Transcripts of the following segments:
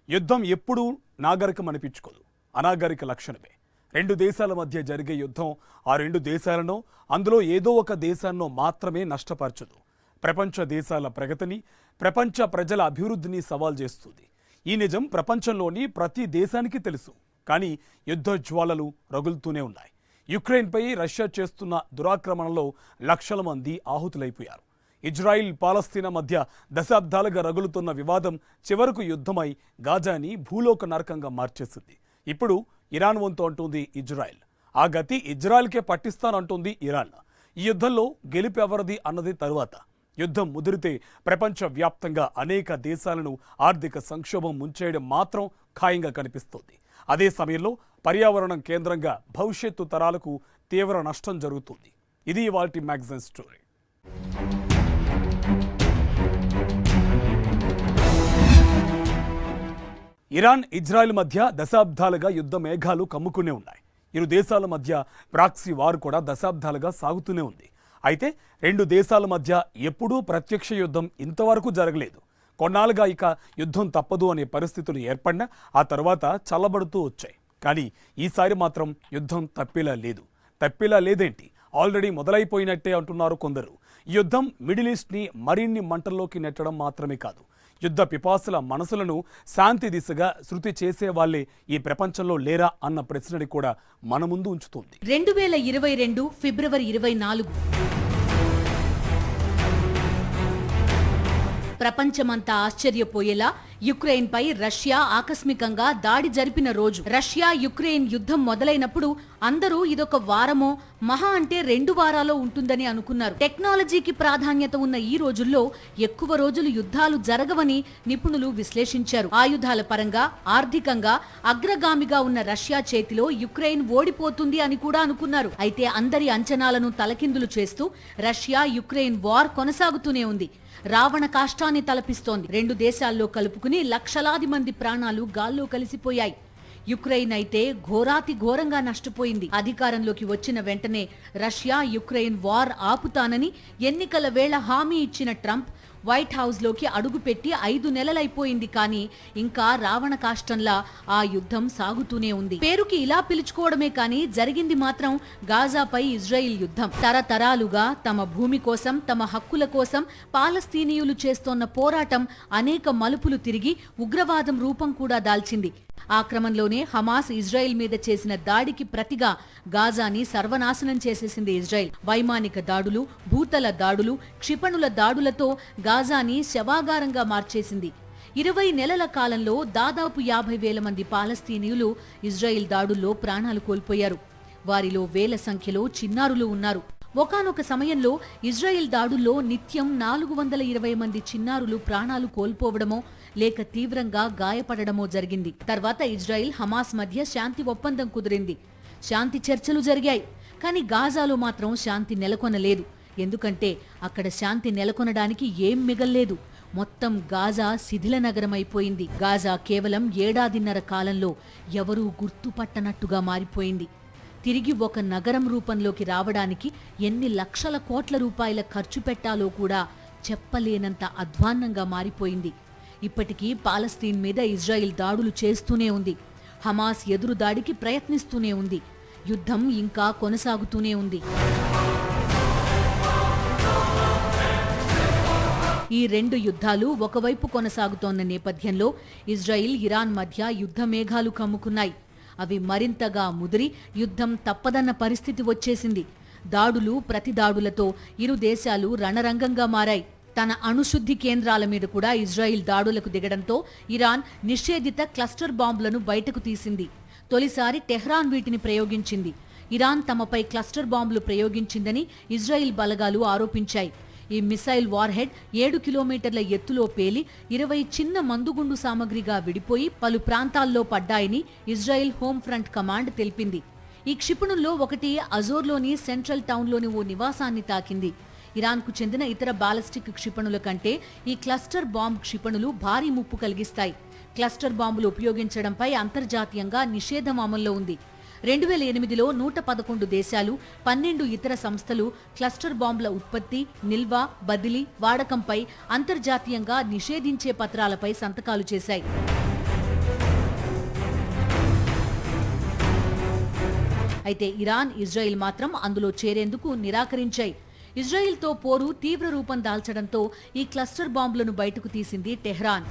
యుద్ధం ఎప్పుడూ నాగరికం అనిపించుకోదు, అనాగరిక లక్షణమే. రెండు దేశాల మధ్య జరిగే యుద్ధం ఆ రెండు దేశాలను, అందులో ఏదో ఒక దేశాన్నో మాత్రమే నష్టపరచదు. ప్రపంచ దేశాల ప్రగతిని, ప్రపంచ ప్రజల అభివృద్ధిని సవాల్ చేస్తుంది. ఈ నిజం ప్రపంచంలోని ప్రతి దేశానికి తెలుసు. కానీ యుద్ధ జ్వాలలు రగులుతూనే ఉన్నాయి. యుక్రెయిన్పై రష్యా చేస్తున్న దురాక్రమణలో లక్షల మంది ఆహుతులైపోయారు. ఇజ్రాయిల్ పాలస్తీనా మధ్య దశాబ్దాలుగా రగులుతున్న వివాదం చివరకు యుద్ధమై గాజాని భూలోక నరకంగా మార్చేసింది. ఇప్పుడు ఇరాన్ వంతు అంటుంది ఇజ్రాయిల్. ఆ గతి ఇజ్రాయిల్కే పట్టిస్తానంటుంది ఇరాన్. ఈ యుద్ధంలో గెలుపు ఎవరిది అన్నది తరువాత. యుద్ధం ముదిరితే ప్రపంచ వ్యాప్తంగా అనేక దేశాలను ఆర్థిక సంక్షోభం ముంచేయడం మాత్రం ఖాయంగా కనిపిస్తోంది. అదే సమయంలో పర్యావరణం కేంద్రంగా భవిష్యత్తు తరాలకు తీవ్ర నష్టం జరుగుతుంది. ఇది ఇవాల్టి మ్యాగజైన్ స్టోరీ. ఇరాన్ ఇజ్రాయెల్ మధ్య దశాబ్దాలుగా యుద్ధ మేఘాలు కమ్ముకునే ఉన్నాయి. ఇరు దేశాల మధ్య ప్రాక్సీ వార్ కూడా దశాబ్దాలుగా సాగుతూనే ఉంది. అయితే రెండు దేశాల మధ్య ఎప్పుడూ ప్రత్యక్ష యుద్ధం ఇంతవరకు జరగలేదు. కొన్నాళ్ళుగా ఇక యుద్ధం తప్పదు అనే పరిస్థితులు ఏర్పడినా ఆ తర్వాత చల్లబడుతూ వచ్చాయి. కానీ ఈసారి మాత్రం యుద్ధం తప్పేలా లేదేంటి, ఆల్రెడీ మొదలైపోయినట్టే అంటున్నారు కొందరు. ఈ యుద్ధం మిడిల్ ఈస్ట్ని మరిన్ని మంటల్లోకి నెట్టడం మాత్రమే కాదు, యుద్ధ పిపాసుల మనసులను శాంతి దిశగా శృతి చేసే వాళ్ళే ఈ ప్రపంచంలో లేరా అన్న ప్రశ్నని కూడా మన ముందు ఉంచుతుంది. 2022 ఫిబ్రవరి 24 ప్రపంచమంతా ఆశ్చర్యపోయేలా యుక్రెయిన్ పై రష్యా ఆకస్మికంగా దాడి జరిపిన రోజు. రష్యా యుక్రెయిన్ యుద్ధం మొదలైనప్పుడు అందరూ ఇదొక వారమో మహా అంటే 2 వారాలో ఉంటుందని అనుకున్నారు. టెక్నాలజీకి ప్రాధాన్యత ఉన్న ఈ రోజుల్లో ఎక్కువ రోజులు యుద్ధాలు జరగవని నిపుణులు విశ్లేషించారు. ఆయుధాల పరంగా, ఆర్థికంగా అగ్రగామిగా ఉన్న రష్యా చేతిలో యుక్రెయిన్ ఓడిపోతుంది అని కూడా అనుకున్నారు. అయితే అందరి అంచనాలను తలకిందులు చేస్తూ రష్యా యుక్రెయిన్ వార్ కొనసాగుతూనే ఉంది. రావణ కాష్టాన్ని తలపిస్తోంది. రెండు దేశాల్లో కలుపుకుని లక్షలాది మంది ప్రాణాలు గాల్లో కలిసిపోయాయి. యుక్రెయిన్ అయితే ఘోరాతి ఘోరంగా నష్టపోయింది. అధికారంలోకి వచ్చిన వెంటనే రష్యా యుక్రెయిన్ వార్ ఆపుతానని ఎన్నికల వేళ హామీ ఇచ్చిన ట్రంప్ వైట్ హౌస్ లోకి అడుగుపెట్టి 5 నెలలైపోయింది. కానీ ఇంకా రావణ కాష్టంలా ఆ యుద్ధం సాగుతూనే ఉంది. పేరుకి ఇలా పిలుచుకోవడమే కానీ జరిగింది మాత్రం గాజాపై ఇజ్రాయిల్ యుద్ధం. తరతరాలుగా తమ భూమి కోసం, తమ హక్కుల కోసం పాలస్తీనియులు చేస్తోన్న పోరాటం అనేక మలుపులు తిరిగి ఉగ్రవాదం రూపం కూడా దాల్చింది. ఆ క్రమంలోనే హమాస్ ఇజ్రాయిల్ మీద చేసిన దాడికి ప్రతిగా గాజాని సర్వనాశనం చేసేసింది ఇజ్రాయిల్. వైమానిక దాడులు, భూతల దాడులు, క్షిపణుల దాడులతో గాజాని శవాగారంగా మార్చేసింది. 20 నెలల కాలంలో దాదాపు 50,000 మంది పాలస్తీనియులు ఇజ్రాయిల్ దాడుల్లో ప్రాణాలు కోల్పోయారు. వారిలో వేల సంఖ్యలో చిన్నారులు ఉన్నారు. ఒకానొక సమయంలో ఇజ్రాయిల్ దాడుల్లో నిత్యం 420 మంది చిన్నారులు ప్రాణాలు కోల్పోవడమో లేక తీవ్రంగా గాయపడడమో జరిగింది. తర్వాత ఇజ్రాయిల్ హమాస్ మధ్య శాంతి ఒప్పందం కుదిరింది. శాంతి చర్చలు జరిగాయి. కానీ గాజాలో మాత్రం శాంతి నెలకొనలేదు. ఎందుకంటే అక్కడ శాంతి నెలకొనడానికి ఏం మిగల్లేదు. మొత్తం గాజా శిథిల నగరమైపోయింది. గాజా కేవలం 1.5 కాలంలో ఎవరూ గుర్తుపట్టనట్టుగా మారిపోయింది. తిరిగి ఒక నగరం రూపంలోకి రావడానికి ఎన్ని లక్షల కోట్ల రూపాయల ఖర్చు పెట్టాలో కూడా చెప్పలేనంత అధ్వాన్నంగా మారిపోయింది. ఇప్పటికీ పాలస్తీన్ మీద ఇజ్రాయిల్ దాడులు చేస్తూనే ఉంది. హమాస్ ఎదురు దాడికి ప్రయత్నిస్తూనే ఉంది. యుద్ధం ఇంకా కొనసాగుతూనే ఉంది. ఈ రెండు యుద్ధాలు ఒకవైపు కొనసాగుతోన్న నేపథ్యంలో ఇజ్రాయిల్, ఇరాన్ మధ్య యుద్ధ మేఘాలు కమ్ముకున్నాయి. అవి మరింతగా ముదిరి యుద్ధం తప్పదన్న పరిస్థితి వచ్చేసింది. దాడులు, ప్రతిదాడులతో ఇరు దేశాలు రణరంగంగా మారాయి. తన అణుశుద్ధి కేంద్రాల మీద కూడా ఇజ్రాయిల్ దాడులకు దిగడంతో ఇరాన్ నిషేధిత క్లస్టర్ బాంబులను బయటకు తీసింది. తొలిసారి టెహ్రాన్ వీటిని ప్రయోగించింది. ఇరాన్ తమపై క్లస్టర్ బాంబులు ప్రయోగించిందని ఇజ్రాయిల్ బలగాలు ఆరోపించాయి. ఈ మిసైల్ వార్ హెడ్ 7 కిలోమీటర్ల ఎత్తులో పేలి 20 చిన్న మందుగుండు సామగ్రిగా విడిపోయి పలు ప్రాంతాల్లో పడ్డాయని ఇజ్రాయిల్ హోమ్ ఫ్రంట్ కమాండ్ తెలిపింది. ఈ క్షిపణుల్లో ఒకటి అజోర్లోని సెంట్రల్ టౌన్లోని ఓ నివాసాన్ని తాకింది. ఇరాన్కు చెందిన ఇతర బాలిస్టిక్ క్షిపణుల కంటే ఈ క్లస్టర్ బాంబ్ క్షిపణులు భారీ ముప్పు కలిగిస్తాయి. క్లస్టర్ బాంబులు ఉపయోగించడంపై అంతర్జాతీయంగా నిషేధం అమల్లో ఉంది. 2008లో 111 దేశాలు, 12 ఇతర సంస్థలు క్లస్టర్ బాంబుల ఉత్పత్తి, నిల్వ, బదిలీ, వాడకంపై అంతర్జాతీయంగా నిషేధించే పత్రాలపై సంతకాలు చేశాయి. అయితే ఇరాన్, ఇజ్రాయిల్ మాత్రం అందులో చేరేందుకు నిరాకరించాయి. ఇజ్రాయిల్తో పోరు తీవ్ర రూపం దాల్చడంతో ఈ క్లస్టర్ బాంబులను బయటకు తీసింది టెహ్రాన్.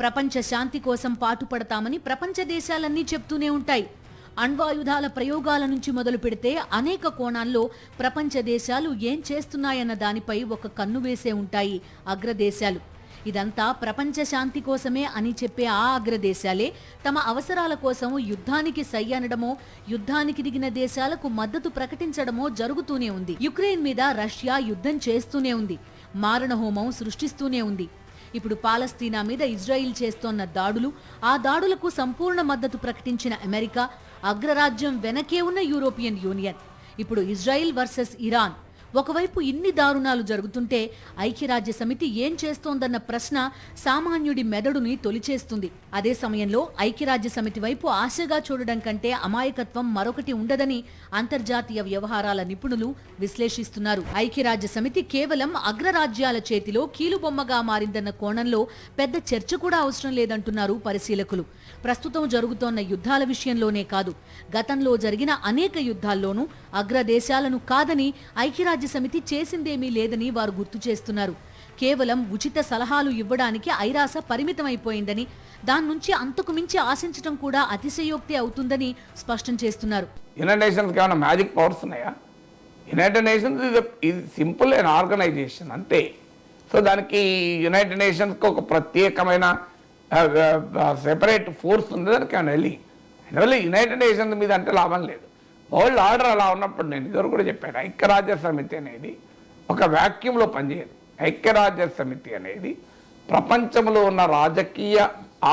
ప్రపంచ శాంతి కోసం పాటుపడతామని ప్రపంచ దేశాలన్నీ చెప్తూనే ఉంటాయి. అణ్వాయుధాల ప్రయోగాల నుంచి మొదలు పెడితే అనేక కోణాల్లో ప్రపంచ దేశాలు ఏం చేస్తున్నాయన్న దానిపై ఒక కన్ను వేసే ఉంటాయి అగ్రదేశాలు. ఇదంతా ప్రపంచ శాంతి కోసమే అని చెప్పే ఆ అగ్రదేశాలే తమ అవసరాల కోసం యుద్ధానికి సై అనడమో, యుద్ధానికి దిగిన దేశాలకు మద్దతు ప్రకటించడమో జరుగుతూనే ఉంది. యుక్రెయిన్ మీద రష్యా యుద్ధం చేస్తూనే ఉంది, మారణహోమం సృష్టిస్తూనే ఉంది. ఇప్పుడు పాలస్తీనా మీద ఇజ్రాయిల్ చేస్తోన్న దాడులు, ఆ దాడులకు సంపూర్ణ మద్దతు ప్రకటించిన అమెరికా, అగ్రరాజ్యం వెనకే ఉన్న యూరోపియన్ యూనియన్. ఇప్పుడు ఇజ్రాయిల్ వర్సెస్ ఇరాన్. ఒకవైపు ఇన్ని దారుణాలు జరుగుతుంటే ఐక్యరాజ్య సమితి ఏం చేస్తోందన్న ప్రశ్న సామాన్యుడి మెదడుని తొలిచేస్తుంది. అదే సమయంలో ఐక్యరాజ్య సమితి వైపు ఆశగా చూడడం కంటే అమాయకత్వం మరొకటి ఉండదని అంతర్జాతీయ వ్యవహారాల నిపుణులు విశ్లేషిస్తున్నారు. ఐక్యరాజ్య సమితి కేవలం అగ్రరాజ్యాల చేతిలో కీలుబొమ్మగా మారిందన్న కోణంలో పెద్ద చర్చ కూడా అవసరం లేదంటున్నారు పరిశీలకులు. ప్రస్తుతం జరుగుతోన్న యుద్ధాల విషయంలోనే కాదు, గతంలో జరిగిన అనేక యుద్ధాల్లోనూ అగ్రదేశాలను కాదని ఐక్యరాజ్య సమితి చేసిందేమీ లేదని వారు గుర్తు చేస్తున్నారు. కేవలం ఉచిత సలహాలు ఇవ్వడానికి ఐరాస పరిమితమైపోయిందని, దాని నుంచి అంతకు మించి ఆశించడం కూడా అతిశయోక్తి అవుతుందని స్పష్టం చేస్తున్నారు. యునైటెడ్ నేషన్స్కి ఏమైనా మ్యాజిక్ పవర్స్ ఉన్నాయా? యునైటెడ్ నేషన్స్ ఇది సింపుల్ అండ్ ఆర్గనైజేషన్ అంతే. సో దానికి యునైటెడ్ నేషన్స్కి ఒక ప్రత్యేకమైన సెపరేట్ ఫోర్స్ ఉంది. దానికి వెళ్ళి యునైటెడ్ నేషన్స్ మీద అంటే లాభం లేదు. వరల్డ్ ఆర్డర్ అలా ఉన్నప్పుడు నేను ఇదివరకు కూడా చెప్పాను, ఐక్యరాజ్య సమితి అనేది ఒక వ్యాక్యూమ్లో పనిచేయదు. ఐక్యరాజ్య సమితి అనేది ప్రపంచంలో ఉన్న రాజకీయ,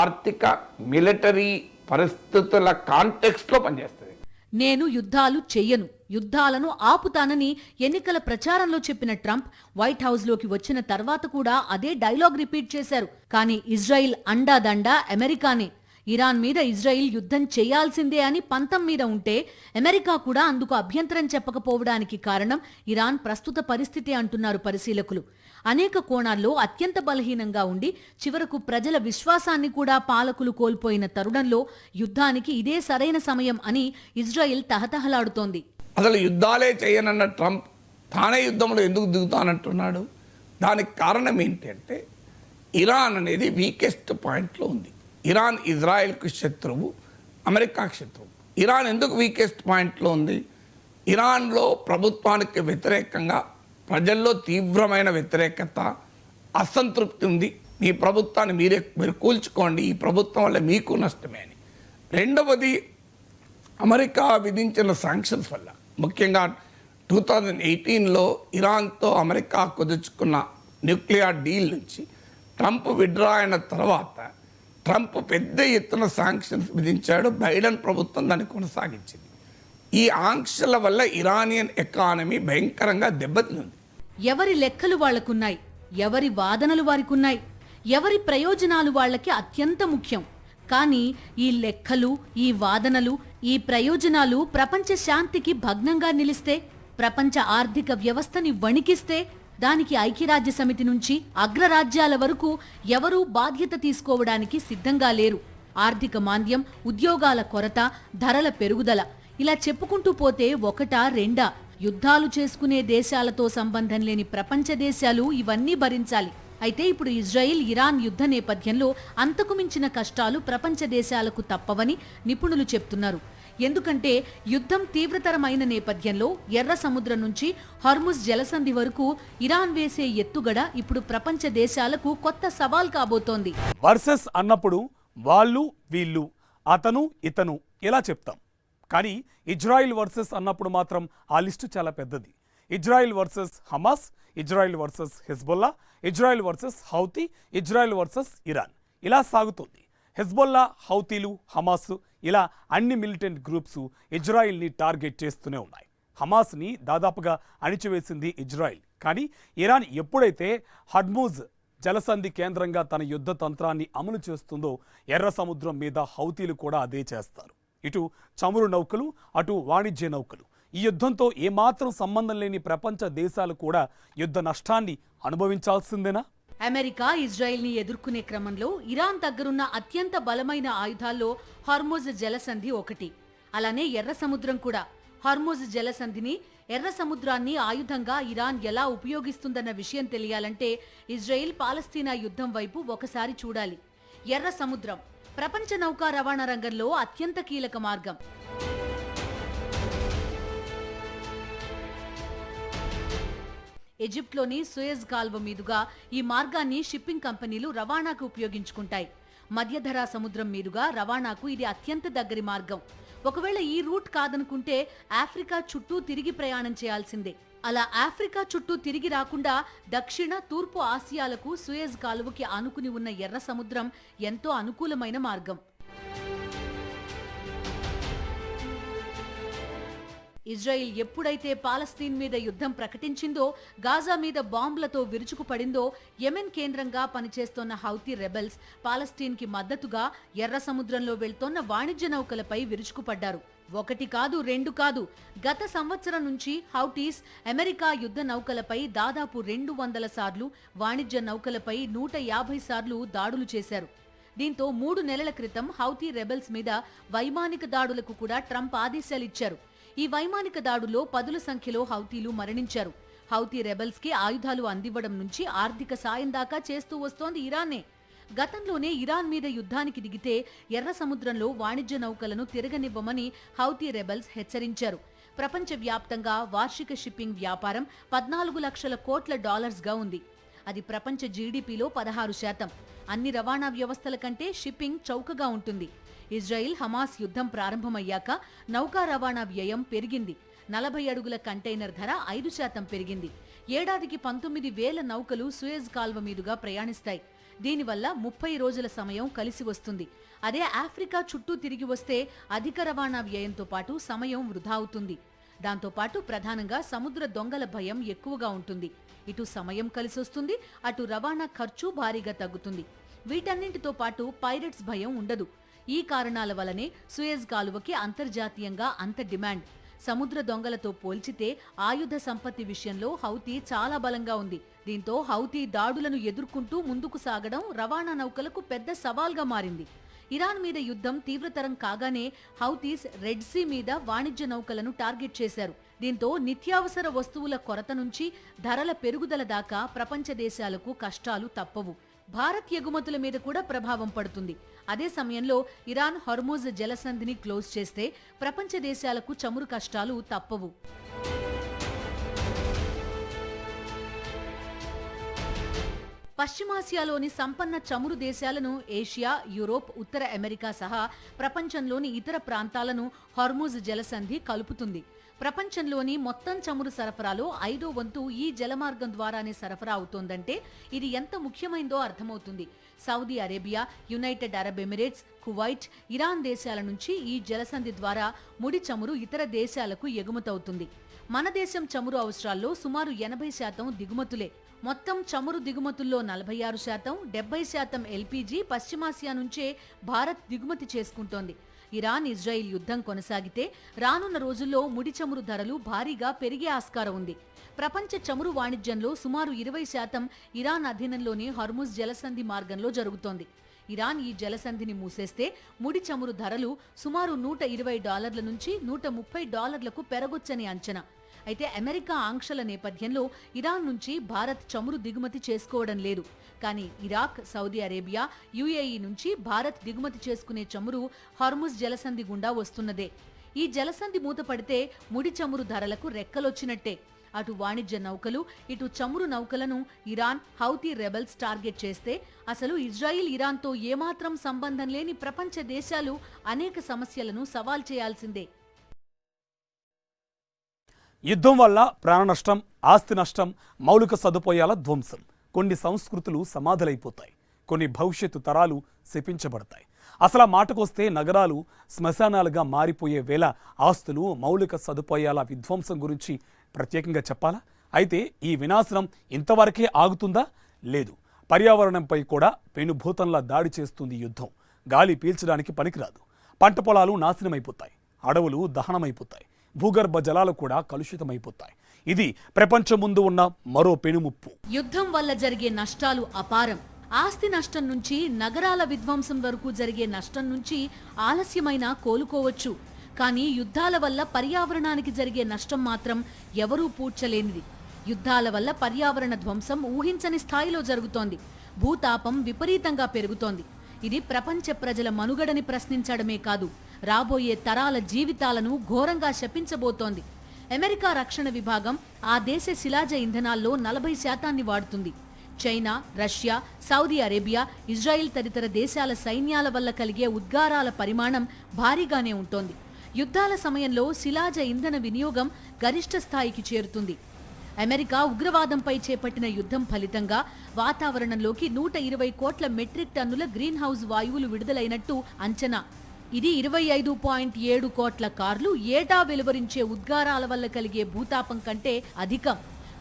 ఆర్థిక, మిలిటరీ పరిస్థితుల కాంటెక్స్ట్లో పనిచేస్తుంది. నేను యుద్ధాలు చెయ్యను, యుద్ధాలను ఆపుతానని ఎన్నికల ప్రచారంలో చెప్పిన ట్రంప్ వైట్ హౌస్లోకి వచ్చిన తర్వాత కూడా అదే డైలాగ్ రిపీట్ చేశారు. కానీ ఇజ్రాయిల్ అండాదండా అమెరికానే. ఇరాన్ మీద ఇజ్రాయిల్ యుద్ధం చేయాల్సిందే అని పంతం మీద ఉంటే అమెరికా కూడా అందుకు అభ్యంతరం చెప్పకపోవడానికి కారణం ఇరాన్ ప్రస్తుత పరిస్థితి అంటున్నారు పరిశీలకులు. అనేక కోణాల్లో అత్యంత బలహీనంగా ఉండి చివరకు ప్రజల విశ్వాసాన్ని కూడా పాలకులు కోల్పోయిన తరుణంలో యుద్ధానికి ఇదే సరైన సమయం అని ఇజ్రాయిల్ తహతహలాడుతోంది. అసలు యుద్ధాలే చేయనన్న ట్రంప్ తానే యుద్ధంలో ఎందుకు దిగుతానంటున్నాడు? దానికి కారణం ఏంటంటే ఇరాన్ అనేది వీకెస్ట్ పాయింట్లో ఉంది. ఇరాన్ ఇజ్రాయెల్కు శత్రువు, అమెరికాకు శత్రువు. ఇరాన్ ఎందుకు వీకెస్ట్ పాయింట్లో ఉంది? ఇరాన్లో ప్రభుత్వానికి వ్యతిరేకంగా ప్రజల్లో తీవ్రమైన వ్యతిరేకత, అసంతృప్తి ఉంది. మీ ప్రభుత్వాన్ని మీరు కూల్చుకోండి, ఈ ప్రభుత్వం వల్ల మీకు నష్టమే అని. రెండవది, అమెరికా విధించిన శాంక్షన్స్ వల్ల, ముఖ్యంగా 2018లో ఇరాన్తో అమెరికా కుదుర్చుకున్న న్యూక్లియర్ డీల్ నుంచి ట్రంప్ విత్డ్రా అయిన తర్వాత ట్రంప్ పెద్ద ఎత్తున శాంక్షన్స్ విధించాడు. బైడెన్ ప్రభుత్వం దాన్ని కొనసాగించింది. ఈ ఆంక్షల వల్ల ఇరానియన్ ఎకానమీ భయంకరంగా దెబ్బతింది. ఎవరి లెక్కలు వాళ్లకున్నాయి, ఎవరి వాదనలు వారికున్నాయి, ఎవరి ప్రయోజనాలు వాళ్లకి అత్యంత ముఖ్యం. కానీ ఈ లెక్కలు, ఈ వాదనలు, ఈ ప్రయోజనాలు ప్రపంచ శాంతికి భగ్నంగా నిలిస్తే, ప్రపంచ ఆర్థిక వ్యవస్థని వణికిస్తే దానికి ఐక్యరాజ్య సమితి నుంచి అగ్రరాజ్యాల వరకు ఎవరూ బాధ్యత తీసుకోవడానికి సిద్ధంగా లేరు. ఆర్థిక మాంద్యం, ఉద్యోగాల కొరత, ధరల పెరుగుదల, ఇలా చెప్పుకుంటూ పోతే ఒకటా రెండా, యుద్ధాలు చేసుకునే దేశాలతో సంబంధం లేని ప్రపంచ దేశాలు ఇవన్నీ భరించాలి. అయితే ఇప్పుడు ఇజ్రాయిల్ ఇరాన్ యుద్ధ నేపథ్యంలో అంతకు మించిన కష్టాలు ప్రపంచ దేశాలకు తప్పవని నిపుణులు చెప్తున్నారు. ఎందుకంటే యుద్ధం తీవ్రతరమైన నేపథ్యంలో ఎర్ర సముద్రం నుంచి హార్ముజ్ జలసంధి వరకు ఇరాన్ వేసే ఎత్తుగడ ఇప్పుడు ప్రపంచ దేశాలకు కొత్త సవాల్ కాబోతోంది. వర్సెస్ అన్నప్పుడు వాళ్ళు, వీళ్ళు, అతను, ఇతను ఇలా చెప్తాం. కానీ ఇజ్రాయిల్ వర్సెస్ అన్నప్పుడు మాత్రం ఆ లిస్టు చాలా పెద్దది. Israel versus Hamas, Israel versus Hezbollah, Israel versus Houthi, Israel versus Iran, ఇలా సాగుతోంది. హిజ్బుల్లా, హౌతీలు, హమాస్, ఇలా అన్ని మిలిటెంట్ గ్రూప్స్ ఇజ్రాయిల్ని టార్గెట్ చేస్తూనే ఉన్నాయి. హమాస్ని దాదాపుగా అణిచివేసింది ఇజ్రాయిల్. కానీ ఇరాన్ ఎప్పుడైతే హర్ముజ్ జలసంధి కేంద్రంగా తన యుద్ధ తంత్రాన్ని అమలు చేస్తుందో ఎర్ర సముద్రం మీద హౌతీలు కూడా అదే చేస్తారు. ఇటు చమురు నౌకలు, అటు వాణిజ్య నౌకలు. ఈ యుద్ధంతో ఏమాత్రం సంబంధం లేని ప్రపంచ దేశాలు కూడా యుద్ధ నష్టాన్ని అనుభవించాల్సిందేనా? అమెరికా ఇజ్రాయెల్ని ఎదుర్కొనే క్రమంలో ఇరాన్ దగ్గరున్న అత్యంత బలమైన ఆయుధాల్లో హార్మోజ్ జలసంధి ఒకటి. అలానే ఎర్ర సముద్రం కూడా. హార్మోజ్ జలసంధిని, ఎర్ర సముద్రాన్ని ఆయుధంగా ఇరాన్ ఎలా ఉపయోగిస్తుందన్న విషయం తెలియాలంటే ఇజ్రాయెల్ పాలస్తీనా యుద్ధం వైపు ఒకసారి చూడాలి. ఎర్ర సముద్రం ప్రపంచ నౌకా రవాణా రంగంలో అత్యంత కీలక మార్గం. ఈజిప్ట్లోని సూయజ్ కాల్వ మీదుగా ఈ మార్గాన్ని షిప్పింగ్ కంపెనీలు రవాణాకు ఉపయోగించుకుంటాయి. మధ్యధరా సముద్రం మీదుగా రవాణాకు ఇది అత్యంత దగ్గరి మార్గం. ఒకవేళ ఈ రూట్ కాదనుకుంటే ఆఫ్రికా చుట్టూ తిరిగి ప్రయాణం చేయాల్సిందే. అలా ఆఫ్రికా చుట్టూ తిరిగి రాకుండా దక్షిణ, తూర్పు ఆసియాలకు సూయజ్ కాలువకి ఆనుకుని ఉన్న ఎర్ర సముద్రం ఎంతో అనుకూలమైన మార్గం. ఇజ్రాయిల్ ఎప్పుడైతే పాలస్తీన్ మీద యుద్ధం ప్రకటించిందో, గాజా మీద బాంబులతో విరుచుకుపడిందో, యెమెన్ కేంద్రంగా పనిచేస్తోన్న హౌతీ రెబెల్స్ పాలస్తీన్కి మద్దతుగా ఎర్ర సముద్రంలో వెళ్తోన్న వాణిజ్య నౌకలపై విరుచుకుపడ్డారు. ఒకటి కాదు, రెండు కాదు. గత సంవత్సరం నుంచి హౌటీస్ అమెరికా యుద్ధ నౌకలపై దాదాపు 200 సార్లు, వాణిజ్య నౌకలపై 150 సార్లు దాడులు చేశారు. దీంతో 3 నెలల క్రితం హౌతీ రెబెల్స్ మీద వైమానిక దాడులకు కూడా ట్రంప్ ఆదేశాలిచ్చారు. ఈ వైమానిక దాడులో 10ల సంఖ్యలో హౌతీలు మరణించారు. హౌతీ రెబెల్స్ కి ఆయుధాలు అందివ్వడం నుంచి ఆర్థిక సాయం దాకా చేస్తూ వస్తోంది ఇరానే. గతంలోనే ఇరాన్ మీద యుద్ధానికి దిగితే ఎర్ర సముద్రంలో వాణిజ్య నౌకలను తిరగనివ్వమని హౌతీ రెబెల్స్ హెచ్చరించారు. ప్రపంచవ్యాప్తంగా వార్షిక షిప్పింగ్ వ్యాపారం 14 లక్షల కోట్ల డాలర్స్గా ఉంది. అది ప్రపంచ జీడీపీలో 16%. అన్ని రవాణా వ్యవస్థల కంటే షిప్పింగ్ చౌకగా ఉంటుంది. ఇజ్రాయిల్ హమాస్ యుద్ధం ప్రారంభమయ్యాక నౌకా రవాణా వ్యయం పెరిగింది. 40 అడుగుల కంటైనర్ ధర 5% పెరిగింది. ఏడాదికి 19,000 నౌకలు సూయజ్ కాల్వ మీదుగా ప్రయాణిస్తాయి. దీనివల్ల 30 రోజుల సమయం కలిసి వస్తుంది. అదే ఆఫ్రికా చుట్టూ తిరిగి వస్తే అధిక రవాణా వ్యయంతో పాటు సమయం వృధా అవుతుంది. దాంతోపాటు ప్రధానంగా సముద్ర దొంగల భయం ఎక్కువగా ఉంటుంది. ఇటు సమయం కలిసొస్తుంది, అటు రవాణా ఖర్చు భారీగా తగ్గుతుంది. వీటన్నింటితో పాటు పైరట్స్ భయం ఉండదు. ఈ కారణాల వలనే సూయజ్ కాలువకి అంతర్జాతీయంగా అంత డిమాండ్. సముద్ర దొంగలతో పోల్చితే ఆయుధ సంపత్తి విషయంలో హౌతీ చాలా బలంగా ఉంది. దీంతో హౌతీ దాడులను ఎదుర్కొంటూ ముందుకు సాగడం రవాణా నౌకలకు పెద్ద సవాల్గా మారింది. ఇరాన్ మీద యుద్ధం తీవ్రతరం కాగానే హౌతీస్ రెడ్ సీ మీద వాణిజ్య నౌకలను టార్గెట్ చేశారు. దీంతో నిత్యావసర వస్తువుల కొరత నుంచి ధరల పెరుగుదల దాకా ప్రపంచ దేశాలకు కష్టాలు తప్పవు. భారత్ ఎగుమతుల మీద కూడా ప్రభావం పడుతుంది. అదే సమయంలో ఇరాన్ హార్మోజ్ జలసంధిని క్లోజ్ చేస్తే ప్రపంచ దేశాలకు చమురు కష్టాలు తప్పవు. పశ్చిమాసియాలోని సంపన్న చమురు దేశాలను ఏషియా, యూరోప్, ఉత్తర అమెరికా సహా ప్రపంచంలోని ఇతర ప్రాంతాలను హార్మోజ్ జలసంధి కలుపుతుంది. ప్రపంచంలోని మొత్తం చమురు సరఫరాలో 5వ వంతు ఈ జలమార్గం ద్వారానే సరఫరా అవుతోందంటే ఇది ఎంత ముఖ్యమైందో అర్థమవుతుంది. Saudi Arabia, United Arab Emirates, Kuwait, Iran దేశాల నుంచి ఈ జలసంధి ద్వారా ముడి చమురు ఇతర దేశాలకు ఎగుమతవుతుంది. మన దేశం చమురు అవసరాల్లో సుమారు 80% దిగుమతులే. మొత్తం చమురు దిగుమతుల్లో 46%, 70% ఎల్పీజీ పశ్చిమాసియా నుంచే భారత్ దిగుమతి చేసుకుంటోంది. ఇరాన్ ఇజ్రాయిల్ యుద్ధం కొనసాగితే రానున్న రోజుల్లో ముడి చమురు ధరలు భారీగా పెరిగే ఆస్కారం ఉంది. ప్రపంచ చమురు వాణిజ్యంలో సుమారు 20% ఇరాన్ అధీనంలోని హార్మూజ్ జలసంధి మార్గంలో జరుగుతోంది. ఇరాన్ ఈ జలసంధిని మూసేస్తే ముడి చమురు ధరలు సుమారు $120 నుంచి $130 పెరగొచ్చని అంచనా. అయితే అమెరికా ఆంక్షల నేపథ్యంలో ఇరాన్ నుంచి భారత్ చమురు దిగుమతి చేసుకోవడం లేదు. కానీ ఇరాక్, సౌదీ అరేబియా, యుఏఈ నుంచి భారత్ దిగుమతి చేసుకునే చమురు హార్మూజ్ జలసంధి గుండా వస్తున్నదే. ఈ జలసంధి మూతపడితే ముడి చమురు ధరలకు రెక్కలొచ్చినట్టే. అటు వాణిజ్య నౌకలు, ఇటు చమురు నౌకలను ఇరాన్, హౌతీ రెబెల్స్ టార్గెట్ చేస్తే అసలు ఇజ్రాయిల్, ఇరాన్తో ఏమాత్రం సంబంధం లేని ప్రపంచ దేశాలు అనేక సమస్యలను సవాల్ చేయాల్సిందే. యుద్ధం వల్ల ప్రాణ నష్టం, ఆస్తి నష్టం, మౌలిక సదుపాయాల ధ్వంసం, కొన్ని సంస్కృతులు సమాధులైపోతాయి, కొన్ని భవిష్యత్తు తరాలు శపించబడతాయి. అసలు మాటకొస్తే నగరాలు శ్మశానాలుగా మారిపోయే వేళ ఆస్తులు, మౌలిక సదుపాయాల విధ్వంసం గురించి ప్రత్యేకంగా చెప్పాలా? అయితే ఈ వినాశనం ఇంతవరకే ఆగుతుందా? లేదు. పర్యావరణంపై కూడా పెనుభూతంలా దాడి చేస్తుంది యుద్ధం. గాలి పీల్చడానికి పనికిరాదు. పంట పొలాలు నాశనమైపోతాయి, అడవులు దహనమైపోతాయి, భూగర్భ జలాలు కూడా కలుషితమైపోతాయి. ఇది ప్రపంచం ముందు ఉన్న మరో పెనుముప్పు. యుద్ధం వల్ల జరిగే నష్టాలు అపారం. ఆస్తి నష్టం నుంచి నగరాల విధ్వంసం వరకు జరిగే నష్టం నుంచి ఆలస్యమైనా కోలుకోవచ్చు. కానీ యుద్ధాల వల్ల పర్యావరణానికి జరిగే నష్టం మాత్రం ఎవరూ పూడ్చలేనిది. యుద్ధాల వల్ల పర్యావరణ ధ్వంసం ఊహించని స్థాయిలో జరుగుతోంది. భూతాపం విపరీతంగా పెరుగుతోంది. ఇది ప్రపంచ ప్రజల మనుగడని ప్రశ్నించడమే కాదు, రాబోయే తరాల జీవితాలను ఘోరంగా శపించబోతోంది. అమెరికా రక్షణ విభాగం ఆ దేశ శిలాజ ఇంధనాల్లో 40% వాడుతుంది. China, Russia, Saudi Arabia, Israel తదితర దేశాల సైన్యాల వల్ల కలిగే ఉద్గారాల పరిమాణం భారీగానే ఉంటోంది. యుద్ధాల సమయంలో శిలాజ ఇంధన వినియోగం గరిష్ట స్థాయికి చేరుతుంది. అమెరికా ఉగ్రవాదంపై చేపట్టిన యుద్ధం ఫలితంగా వాతావరణంలోకి 120 కోట్ల మెట్రిక్ టన్నుల గ్రీన్ హౌస్ వాయువులు విడుదలైనట్టు అంచనా. ఇది 25.7 కోట్ల కార్లు ఏటా వెలువరించే ఉద్గారాల వల్ల కలిగే భూతాపం కంటే అధికం.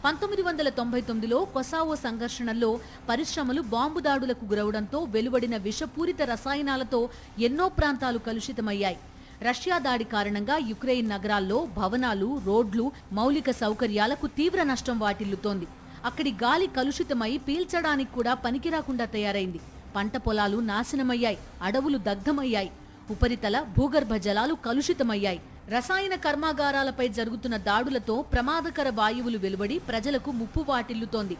1999లో కొసావో సంఘర్షణల్లో పరిశ్రమలు బాంబు దాడులకు గురవడంతో వెలువడిన విషపూరిత రసాయనాలతో ఎన్నో ప్రాంతాలు కలుషితమయ్యాయి. రష్యా దాడి కారణంగా యుక్రెయిన్ నగరాల్లో భవనాలు, రోడ్లు, మౌలిక సౌకర్యాలకు తీవ్ర నష్టం వాటిల్లుతోంది. అక్కడి గాలి కలుషితమై పీల్చడానికి కూడా పనికిరాకుండా తయారైంది. పంట పొలాలు నాశనమయ్యాయి, అడవులు దగ్ధమయ్యాయి, ఉపరితల భూగర్భ జలాలు కలుషితమయ్యాయి. రసాయన కర్మాగారాలపై జరుగుతున్న దాడులతో ప్రమాదకర వాయువులు వెలువడి ప్రజలకు ముప్పు వాటిల్లుతోంది.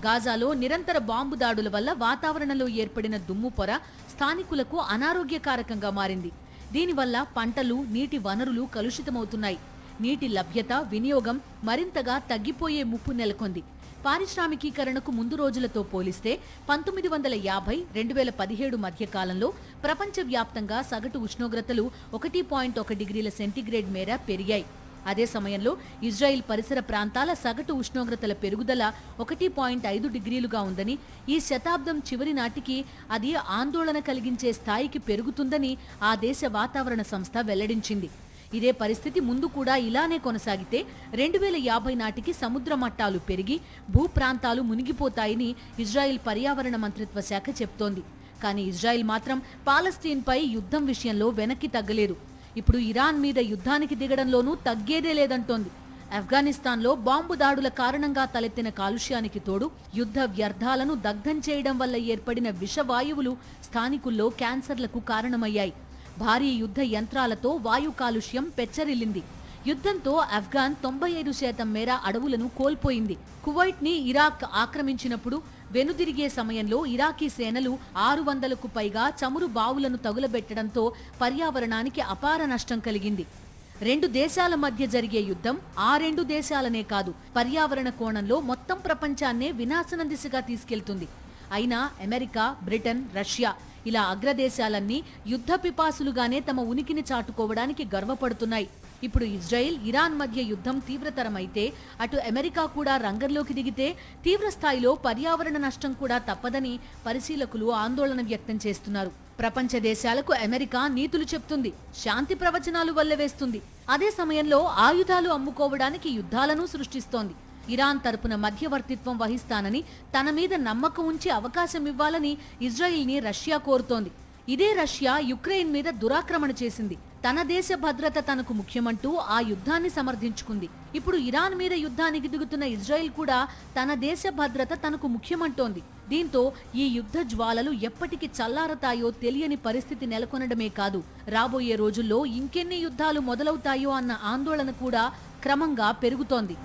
గాజాలో నిరంతర బాంబు దాడుల వల్ల వాతావరణంలో ఏర్పడిన దుమ్ము పొర స్థానికులకు అనారోగ్యకారకంగా మారింది. దీనివల్ల పంటలు, నీటి వనరులు కలుషితమవుతున్నాయి. నీటి లభ్యత, వినియోగం మరింతగా తగ్గిపోయే ముప్పు నెలకొంది. పారిశ్రామికీకరణకు ముందు రోజులతో పోలిస్తే 1950-2017 మధ్య కాలంలో ప్రపంచవ్యాప్తంగా సగటు ఉష్ణోగ్రతలు 1.1 డిగ్రీల సెంటీగ్రేడ్ మేర పెరిగాయి. అదే సమయంలో ఇజ్రాయిల్ పరిసర ప్రాంతాల సగటు ఉష్ణోగ్రతల పెరుగుదల 1.5 డిగ్రీలుగా ఉందని, ఈ శతాబ్దం చివరి నాటికి అది ఆందోళన కలిగించే స్థాయికి పెరుగుతుందని ఆ దేశ వాతావరణ సంస్థ వెల్లడించింది. ఇదే పరిస్థితి ముందు కూడా ఇలానే కొనసాగితే 2050 నాటికి సముద్ర మట్టాలు పెరిగి భూప్రాంతాలు మునిగిపోతాయని ఇజ్రాయిల్ పర్యావరణ మంత్రిత్వ శాఖ చెప్తోంది. కానీ ఇజ్రాయిల్ మాత్రం పాలస్తీన్పై యుద్ధం విషయంలో వెనక్కి తగ్గలేదు. ఇప్పుడు ఇరాన్ మీద యుద్ధానికి దిగడంలోనూ తగ్గేదే లేదంటోంది. ఆఫ్ఘనిస్తాన్లో బాంబు దాడుల కారణంగా తలెత్తిన కాలుష్యానికి తోడు యుద్ధ వ్యర్థాలను దగ్ధం చేయడం వల్ల ఏర్పడిన విషవాయువులు స్థానికుల్లో క్యాన్సర్లకు కారణమయ్యాయి. భారీ యుద్ధ యంత్రాలతో వాయు కాలుష్యం పెచ్చరిల్లింది. యుద్ధంతో ఆఫ్ఘాన్ 95% మేర అడవులను కోల్పోయింది. కువైట్ ని ఇరాక్ ఆక్రమించినప్పుడు వెనుదిరిగే సమయంలో ఇరాకీ సేనలు 600కు పైగా చమురు బావులను తగులబెట్టడంతో పర్యావరణానికి అపార నష్టం కలిగింది. రెండు దేశాల మధ్య జరిగే యుద్ధం ఆ రెండు దేశాలనే కాదు, పర్యావరణ కోణంలో మొత్తం ప్రపంచాన్నే వినాశనం దిశగా తీసుకెళ్తుంది. అయినా అమెరికా, బ్రిటన్, రష్యా ఇలా అగ్రదేశాలన్నీ యుద్ధ పిపాసులుగానే తమ ఉనికిని చాటుకోవడానికి గర్వపడుతున్నాయి. ఇప్పుడు ఇజ్రాయిల్, ఇరాన్ మధ్య యుద్ధం తీవ్రతరమైతే అటు అమెరికా కూడా రంగంలోకి దిగితే తీవ్ర స్థాయిలో పర్యావరణ నష్టం కూడా తప్పదని పరిశీలకులు ఆందోళన వ్యక్తం చేస్తున్నారు. ప్రపంచ దేశాలకు అమెరికా నీతులు చెప్తుంది, శాంతి ప్రవచనాలు వల్లవేస్తుంది. అదే సమయంలో ఆయుధాలు అమ్ముకోవడానికి యుద్ధాలను సృష్టిస్తోంది. ఇరాన్ తరపున మధ్యవర్తిత్వం వహిస్తానని, తన మీద నమ్మకం ఉంచి అవకాశం ఇవ్వాలని ఇజ్రాయిల్ని రష్యా కోరుతోంది. ఇదే రష్యా యుక్రెయిన్ మీద దురాక్రమణ చేసింది. తన దేశ భద్రత తనకు ముఖ్యమంటూ ఆ యుద్ధాన్ని సమర్థించుకుంది. ఇప్పుడు ఇరాన్ మీద యుద్ధానికి దిగుతున్న ఇజ్రాయిల్ కూడా తన దేశ భద్రత తనకు ముఖ్యమంటోంది. దీంతో ఈ యుద్ధ జ్వాలలు ఎప్పటికి చల్లారతాయో తెలియని పరిస్థితి నెలకొనడమే కాదు, రాబోయే రోజుల్లో ఇంకెన్ని యుద్ధాలు మొదలవుతాయో అన్న ఆందోళన కూడా క్రమంగా పెరుగుతోంది.